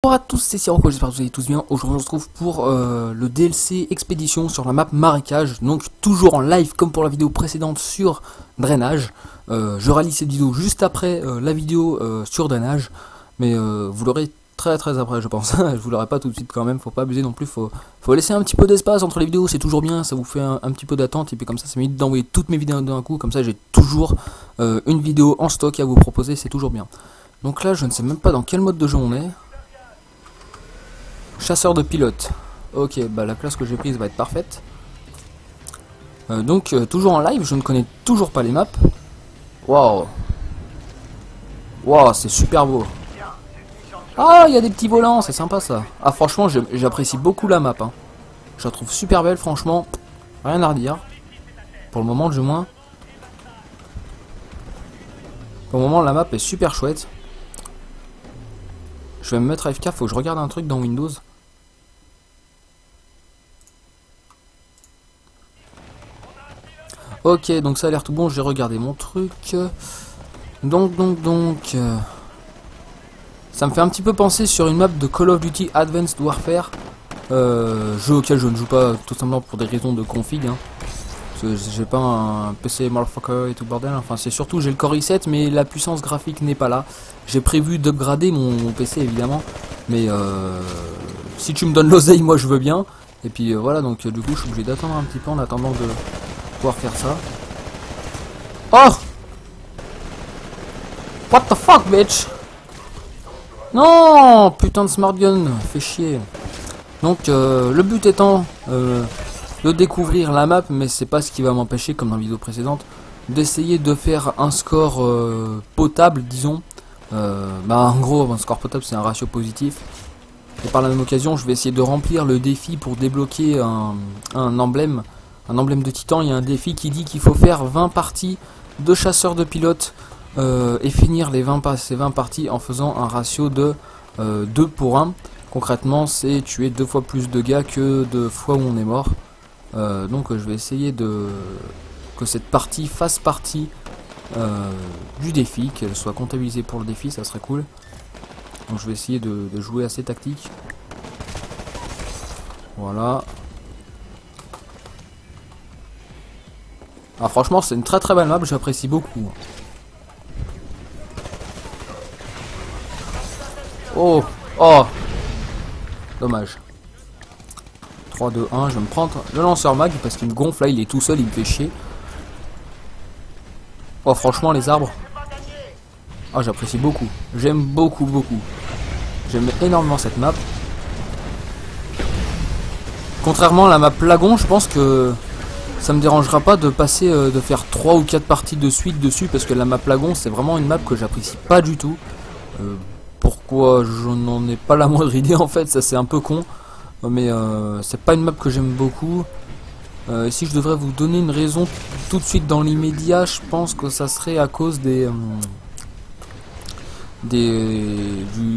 Bonjour à tous, c'est Sirocco, j'espère que vous allez tous bien. Aujourd'hui on se retrouve pour le DLC Expédition sur la map Marécage. Donc toujours en live comme pour la vidéo précédente sur Drainage. Je réalise cette vidéo juste après la vidéo sur Drainage. Mais vous l'aurez très après je pense. Je vous l'aurai pas tout de suite quand même, faut pas abuser non plus. Faut laisser un petit peu d'espace entre les vidéos, c'est toujours bien. Ça vous fait un petit peu d'attente et puis comme ça m'évite d'envoyer toutes mes vidéos d'un coup. Comme ça j'ai toujours une vidéo en stock à vous proposer, c'est toujours bien. Donc là je ne sais même pas dans quel mode de jeu on est. Chasseur de pilote. Ok, bah la classe que j'ai prise va être parfaite. Toujours en live, je ne connais toujours pas les maps. Waouh. Waouh, c'est super beau. Ah, il y a des petits volants, c'est sympa ça. Ah, franchement, j'apprécie beaucoup la map. Hein. Je la trouve super belle, franchement. Rien à redire. Pour le moment, du moins. Pour le moment, la map est super chouette. Je vais me mettre AFK, faut que je regarde un truc dans Windows. Ok, donc ça a l'air tout bon, j'ai regardé mon truc. Ça me fait un petit peu penser sur une map de Call of Duty Advanced Warfare. Jeu auquel je ne joue pas tout simplement pour des raisons de config. Hein. Parce que j'ai pas un PC motherfucker et tout bordel. Enfin, c'est surtout j'ai le Core i7, mais la puissance graphique n'est pas là. J'ai prévu d'upgrader mon PC évidemment. Mais si tu me donnes l'oseille, moi je veux bien. Et puis voilà, donc du coup je suis obligé d'attendre un petit peu en attendant de pouvoir faire ça. Oh! What the fuck, bitch? Non! Putain de smart gun, fait chier. Donc, le but étant de découvrir la map, mais c'est pas ce qui va m'empêcher, comme dans la vidéo précédente, d'essayer de faire un score potable, disons. En gros, un score potable, c'est un ratio positif. Et par la même occasion, je vais essayer de remplir le défi pour débloquer un emblème. Un emblème de titan. Il y a un défi qui dit qu'il faut faire 20 parties de chasseurs de pilotes et finir ces 20 parties en faisant un ratio de 2 pour 1. Concrètement, c'est tuer 2 fois plus de gars que de fois où on est mort. Je vais essayer que cette partie fasse partie du défi, qu'elle soit comptabilisée pour le défi, ça serait cool. Donc je vais essayer de jouer assez tactique. Voilà. Ah, franchement, c'est une très belle map, j'apprécie beaucoup. Oh, oh, dommage. 3, 2, 1, je vais me prendre le lanceur mag parce qu'il me gonfle là, il est tout seul, il me fait chier. Oh, franchement, les arbres. Ah, j'apprécie beaucoup. J'aime beaucoup. J'aime énormément cette map. Contrairement à la map Lagon, je pense que ça me dérangera pas de passer, de faire 3 ou 4 parties de suite dessus parce que la map Lagon c'est vraiment une map que j'apprécie pas du tout. Pourquoi je n'en ai pas la moindre idée en fait, ça c'est un peu con. Mais c'est pas une map que j'aime beaucoup. Si je devrais vous donner une raison tout de suite dans l'immédiat, je pense que ça serait à cause du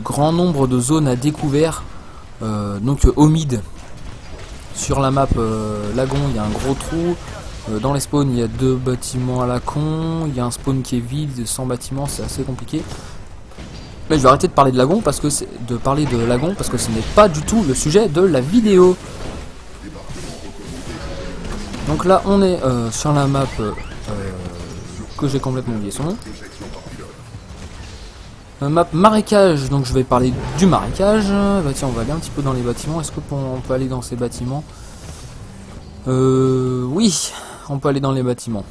grand nombre de zones à découvert. Au mid. Sur la map Lagon, il y a un gros trou. Dans les spawns, il y a 2 bâtiments à la con. Il y a un spawn qui est vide, sans bâtiments, c'est assez compliqué. Mais je vais arrêter de parler de Lagon parce que ce n'est pas du tout le sujet de la vidéo. Donc là, on est sur la map que j'ai complètement oublié son nom. Map marécage, donc je vais parler du marécage. Bah tiens, on va aller un petit peu dans les bâtiments. Est-ce qu'on peut aller dans ces bâtiments? Oui, on peut aller dans les bâtiments.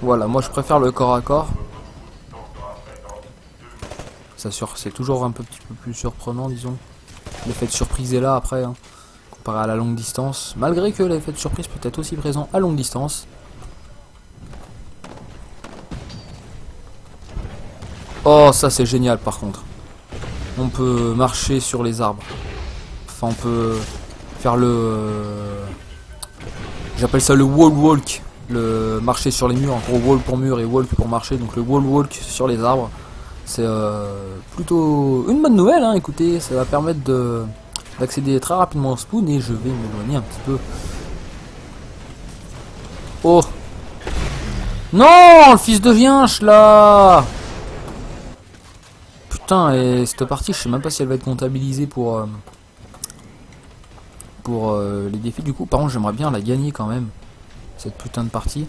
Voilà, moi je préfère le corps à corps. C'est toujours un petit peu plus surprenant, disons. L'effet de surprise est là après, hein, comparé à la longue distance. Malgré que l'effet de surprise peut être aussi présent à longue distance. Oh, ça c'est génial par contre. On peut marcher sur les arbres. Enfin, on peut faire j'appelle ça le wall walk. Le marcher sur les murs. En gros, wall pour mur et walk pour marcher. Donc le wall walk sur les arbres. C'est plutôt une bonne nouvelle. Hein, écoutez, ça va permettre d'accéder très rapidement au spawn. Et je vais m'éloigner un petit peu. Oh. Non, le fils de Viens là. Putain, et cette partie, je sais même pas si elle va être comptabilisée pour les défis. Du coup, par contre, j'aimerais bien la gagner quand même, cette putain de partie.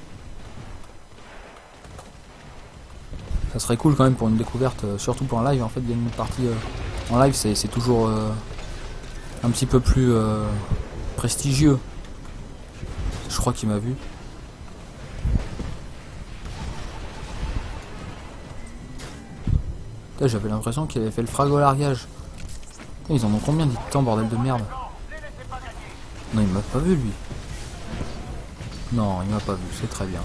Ça serait cool quand même pour une découverte, surtout pour un live. En fait, gagner une partie en live, c'est toujours un petit peu plus prestigieux. Je crois qu'il m'a vu. J'avais l'impression qu'il avait fait le frago largage. Ils en ont combien de temps, bordel de merde? Non, il m'a pas vu lui. Non, il m'a pas vu, c'est très bien.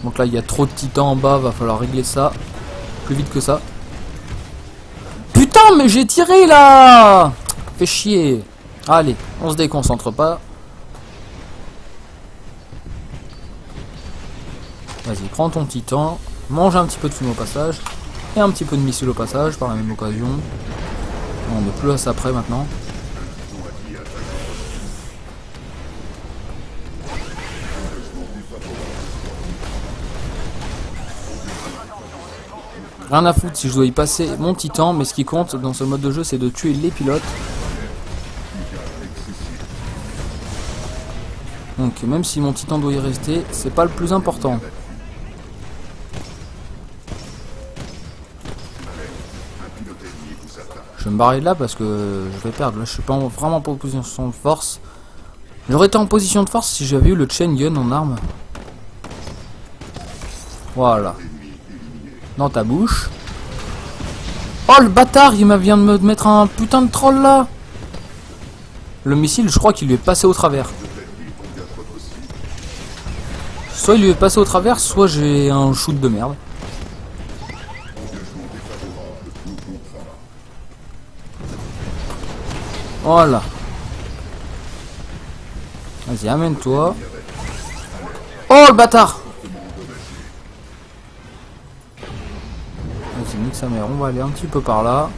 Donc là, il y a trop de titans en bas, va falloir régler ça. Plus vite que ça. Putain, mais j'ai tiré là! Fait chier. Allez, on se déconcentre pas. Vas-y, prends ton titan. Mange un petit peu de fume au passage. Et un petit peu de missile au passage, par la même occasion. On n'est plus à ça près maintenant. Rien à foutre si je dois y passer mon titan, mais ce qui compte dans ce mode de jeu, c'est de tuer les pilotes. Donc même si mon titan doit y rester, c'est pas le plus important. Je vais me barrer de là parce que je vais perdre. Là, je suis pas vraiment pas en position de force. J'aurais été en position de force si j'avais eu le chain gun en arme. Voilà. Dans ta bouche. Oh le bâtard, il vient de me mettre un putain de troll là. Le missile, je crois qu'il lui est passé au travers. Soit il lui est passé au travers, soit j'ai un shoot de merde. Voilà. Vas-y, amène-toi. Oh le bâtard! Vas-y, nique sa mère, on va aller un petit peu par là.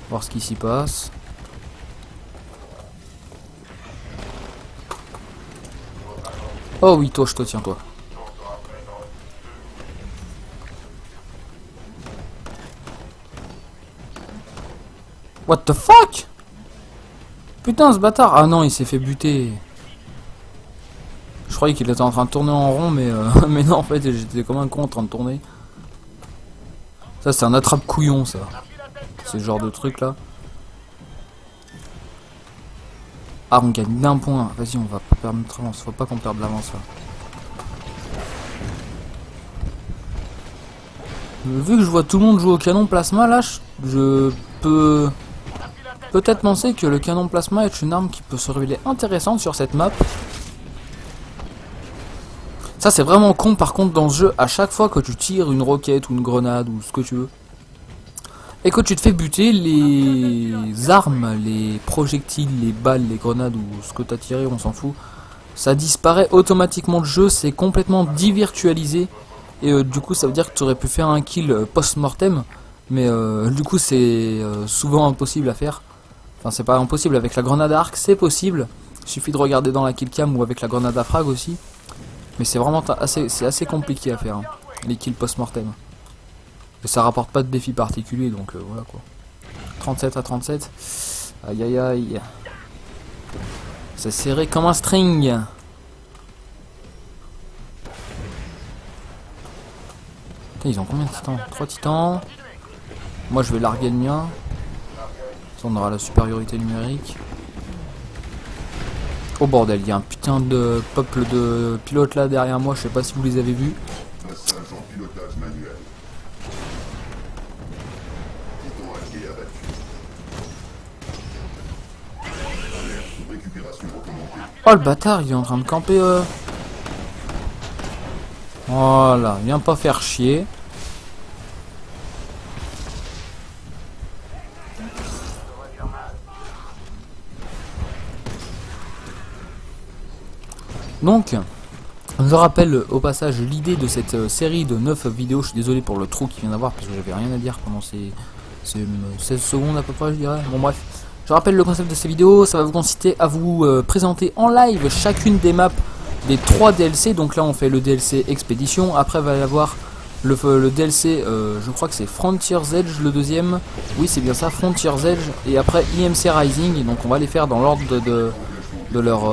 Voir ce qui s'y passe. Oh oui, toi, je te tiens, toi. What the fuck? Putain, ce bâtard. Ah non, il s'est fait buter. Je croyais qu'il était en train de tourner en rond, mais, mais non, en fait, j'étais comme un con en train de tourner. Ça, c'est un attrape-couillon, ça. C'est ce genre de truc, là. Ah, on gagne d'un point. Vas-y, on va pas perdre notre avance. Faut pas qu'on perde l'avance, là. Vu que je vois tout le monde jouer au canon plasma, là, je peux peut-être penser que le canon plasma est une arme qui peut se révéler intéressante sur cette map. Ça, c'est vraiment con, par contre, dans ce jeu, à chaque fois que tu tires une roquette ou une grenade ou ce que tu veux, et que tu te fais buter, les armes, les projectiles, les balles, les grenades ou ce que tu as tiré, on s'en fout, ça disparaît automatiquement du jeu, c'est complètement dévirtualisé. Et du coup ça veut dire que tu aurais pu faire un kill post-mortem, mais du coup c'est souvent impossible à faire. Enfin c'est pas impossible, avec la grenade à arc c'est possible, il suffit de regarder dans la killcam ou avec la grenade à frag aussi. Mais c'est vraiment assez compliqué à faire, hein, les kills post-mortem. Et ça rapporte pas de défi particulier, donc voilà quoi. 37 à 37, aïe aïe aïe. C'est serré comme un string. Ils ont combien de titans? 3 titans. Moi je vais larguer le mien. Ça, on aura la supériorité numérique. Oh bordel, il y a un putain de peuple de pilotes là derrière moi, je sais pas si vous les avez vus. Oh le bâtard, il est en train de camper. Voilà, viens pas faire chier. Donc, je rappelle au passage l'idée de cette série de 9 vidéos. Je suis désolé pour le trou qu'il vient d'avoir parce que j'avais rien à dire pendant ces 16 secondes à peu près, je dirais. Bon bref, je rappelle le concept de ces vidéos. Ça va vous consister à vous présenter en live chacune des maps des 3 DLC. Donc là on fait le DLC Expédition. Après il va y avoir le DLC, je crois que c'est Frontier's Edge le deuxième. Oui, c'est bien ça, Frontier's Edge. Et après IMC Rising. Et donc on va les faire dans l'ordre de leur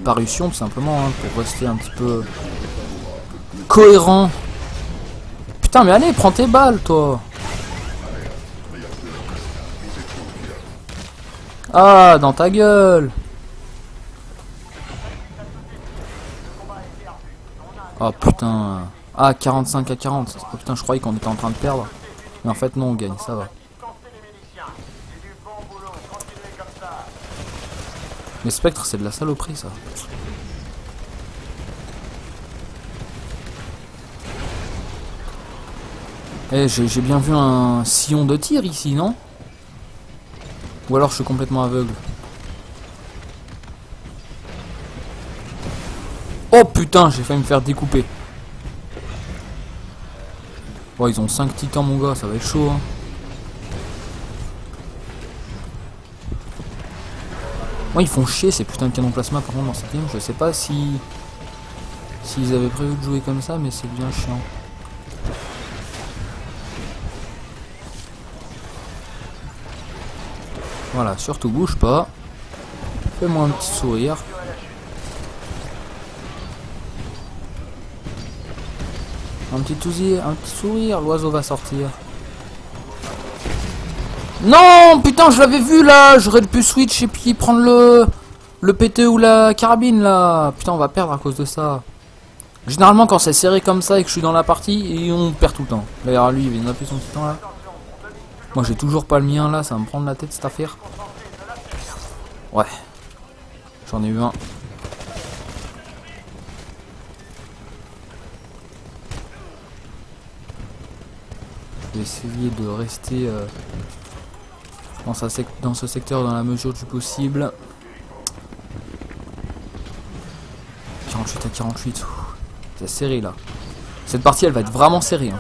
parution, tout simplement, hein, pour rester un petit peu cohérent. Putain, mais allez, prends tes balles, toi. Ah, dans ta gueule. Oh putain. Ah, 45 à 40. Oh, putain, je croyais qu'on était en train de perdre. Mais en fait, non, on gagne, ça va. Les spectres, c'est de la saloperie, ça. Eh, j'ai bien vu un sillon de tir ici, non? Ou alors je suis complètement aveugle. Oh putain, j'ai failli me faire découper. Oh, ils ont 5 titans, mon gars, ça va être chaud, hein. Moi, ils font chier ces putains de canons plasma, par contre, dans cette game. Je sais pas si... s'ils avaient prévu de jouer comme ça, mais c'est bien chiant. Voilà, surtout bouge pas. Fais-moi un petit sourire. Un petit sourire, l'oiseau va sortir. Non, putain, je l'avais vu là. J'aurais pu switch et puis prendre le PT ou la carabine là. Putain, on va perdre à cause de ça. Généralement, quand c'est serré comme ça et que je suis dans la partie, et on perd tout le temps. D'ailleurs, lui, il vient d'appuyer son titan là. Moi, j'ai toujours pas le mien là. Ça va me prendre la tête cette affaire. Ouais. J'en ai eu un. Je vais essayer de rester dans ce secteur dans la mesure du possible. 48 à 48. C'est serré là. Cette partie elle va être vraiment serrée. Hein.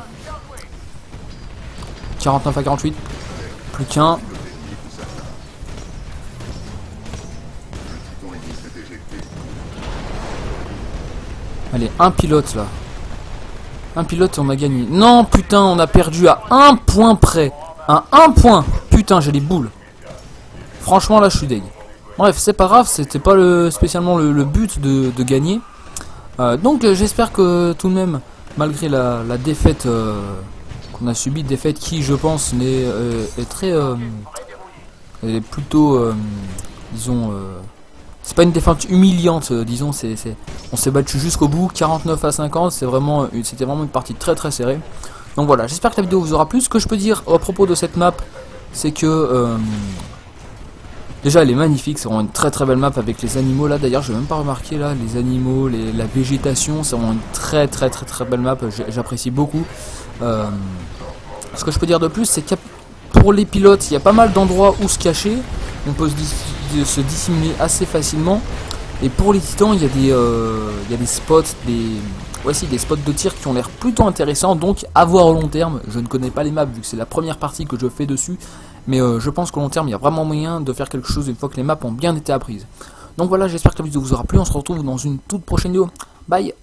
49 à 48. Plus qu'un. Allez, un pilote là. Un pilote, on a gagné. Non, putain, on a perdu à 1 point près. À 1 point. Putain, j'ai les boules. Franchement, là, je suis deg. Bref, c'est pas grave, c'était pas spécialement le but de gagner. Donc, j'espère que tout de même, malgré la défaite qu'on a subie, défaite qui, je pense, est très... est plutôt, disons... c'est pas une défaite humiliante, disons, on s'est battu jusqu'au bout, 49 à 50, c'était vraiment une partie très très serrée. Donc voilà, j'espère que la vidéo vous aura plu. Ce que je peux dire à propos de cette map, c'est que déjà elle est magnifique, c'est vraiment une très très belle map avec les animaux là. D'ailleurs, je n'ai même pas remarqué là, les animaux, la végétation, c'est vraiment une très très très très belle map, j'apprécie beaucoup. Ce que je peux dire de plus, c'est que pour les pilotes, il y a pas mal d'endroits où se cacher. On peut se dissimuler assez facilement. Et pour les titans, il y a des spots, des spots de tir qui ont l'air plutôt intéressants. Donc à voir au long terme. Je ne connais pas les maps vu que c'est la première partie que je fais dessus. Mais je pense qu'au long terme, il y a vraiment moyen de faire quelque chose une fois que les maps ont bien été apprises. Donc voilà, j'espère que la vidéo vous aura plu. On se retrouve dans une toute prochaine vidéo. Bye!